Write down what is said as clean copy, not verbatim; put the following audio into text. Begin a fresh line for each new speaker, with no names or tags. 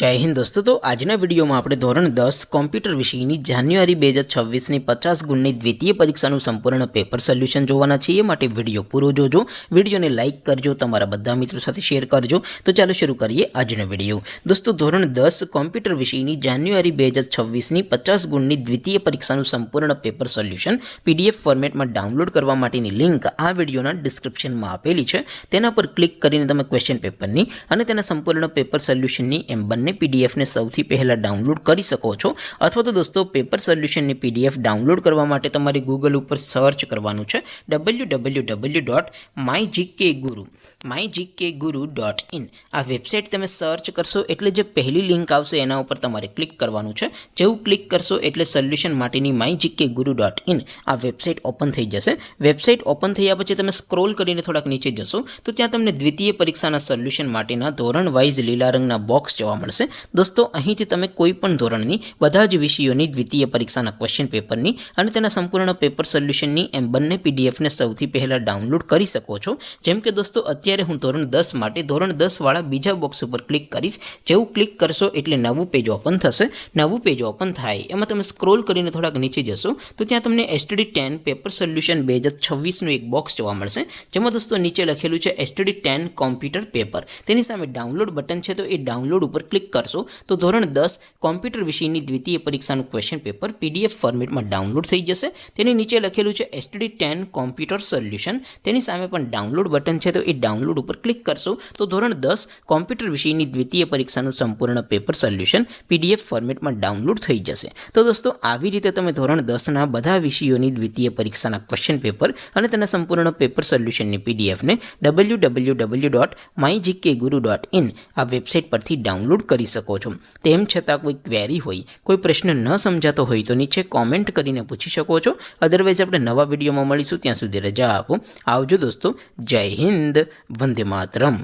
जय हिंद दोस्तों। तो आजना वीडियो में આપણે ધોરણ 10 કોમ્પ્યુટર વિષયની જાન્યુઆરી 2026 ની 50 ગુણની દ્વિતીય પરીક્ષાનું સંપૂર્ણ પેપર સોલ્યુશન જોવાના છે। એ માટે વિડિયો પૂરો જોજો, વિડિયોને લાઈક કરજો, તમારા બધા મિત્રો સાથે શેર કરજો। તો ચાલો શરૂ કરીએ આજનો વિડિયો। દોસ્તો ધોરણ 10 કોમ્પ્યુટર વિષયની જાન્યુઆરી 2026 ની 50 ગુણની દ્વિતીય પરીક્ષાનું સંપૂર્ણ પેપર સોલ્યુશન પીડીએફ ફોર્મેટમાં ડાઉનલોડ કરવા માટેની લિંક આ વિડિયોના ડિસ્ક્રિપ્શનમાં આપેલી છે। તેના પર ક્લિક કરીને તમે ક્વેશ્ચન પેપરની અને તેના સંપૂર્ણ પેપર સોલ્યુશનની એમ બંને पीडीएफ ने सौथी पहला डाउनलॉड करी सको छो। अथवा तो दोस्तों पेपर सोल्यूशन ने पीडीएफ डाउनलॉड करवा माटे तमारे गूगल पर सर्च करवानुं छे www.mygkguru.in। आ वेबसाइट तमे सर्च करशो एटले जे पहली लिंक आवशे एना उपर तमारे क्लिक करवानुं छे। जेवुं क्लिक करशो एटले सोल्यूशन माटेनी mygkguru.in आ वेबसाइट ओपन थई जशे। वेबसाइट ओपन थया पछी तमे स्क्रॉल करीने थोड़ाक नीचे जशो तो त्यां तमने द्वितीय परीक्षाना सोल्यूशन माटेना धोरण वाइज लीला रंगना बॉक्स जोवा मळशे। दोस्तों અહીંથી તમે કોઈ પણ ધોરણની બધા જ વિષયોની દ્વિતીય પરીક્ષાના ક્વેશ્ચન પેપરની અને તેના સંપૂર્ણ પેપર સોલ્યુશનની એમ બંને પીડીએફને સૌથી પહેલા ડાઉનલોડ કરી શકો છો। જેમ કે દોસ્તો અત્યારે હું ધોરણ 10 માટે ધોરણ 10 વાળા બીજા બોક્સ ઉપર ક્લિક કરીશ। જેવું ક્લિક કરશો એટલે નવું પેજ ઓપન થશે। નવું પેજ ઓપન થાય એમાં તમે સ્ક્રોલ કરીને થોડાક નીચે જશો તો ત્યાં તમને STD10 પેપર સોલ્યુશન 2026 નું એક બોક્સ જોવા મળશે। જેમાં દોસ્તો નીચે લખેલું છે STD10 કોમ્પ્યુટર પેપર। તેની સામે ડાઉનલોડ બટન છે તો એ ડાઉનલોડ ઉપર क्लिक करशो तो धोरण 10 कॉम्प्यूटर विषयनी द्वितीय परीक्षाનું क्वेश्चन पेपर पीडीएफ फॉर्मेटમાં ડાઉનલોડ થઈ જશે। તેની નીચે લખેલું છે STD10 કોમ્પ્યુટર સોલ્યુશન। તેની સામે પણ ડાઉનલોડ બટન છે તો એ ડાઉનલોડ ઉપર ક્લિક કરશો તો ધોરણ 10 કોમ્પ્યુટર વિષયની દ્વિતીય પરીક્ષાનું સંપૂર્ણ પેપર સોલ્યુશન પીડીએફ ફોર્મેટમાં ડાઉનલોડ થઈ જશે। તો દોસ્તો આવી રીતે તમે ધોરણ 10 ના બધા વિષયોની દ્વિતીય પરીક્ષાના ક્વેશ્ચન પેપર અને તેના સંપૂર્ણ પેપર સોલ્યુશનની પીડીએફ ને www.mygkguru.in આ વેબસાઇટ પરથી ડાઉનલોડ કરી શકો છો। તેમ છતાં કોઈ ક્વેરી હોય, કોઈ પ્રશ્ન ન સમજાતો હોય તો નીચે કોમેન્ટ કરીને પૂછી શકો છો। અધરવાઇઝ આપણે નવા વિડીયોમાં મળીશું, ત્યાં સુધી રજા આપો। આવજો દોસ્તો। જય હિન્દ, વંદે માતરમ।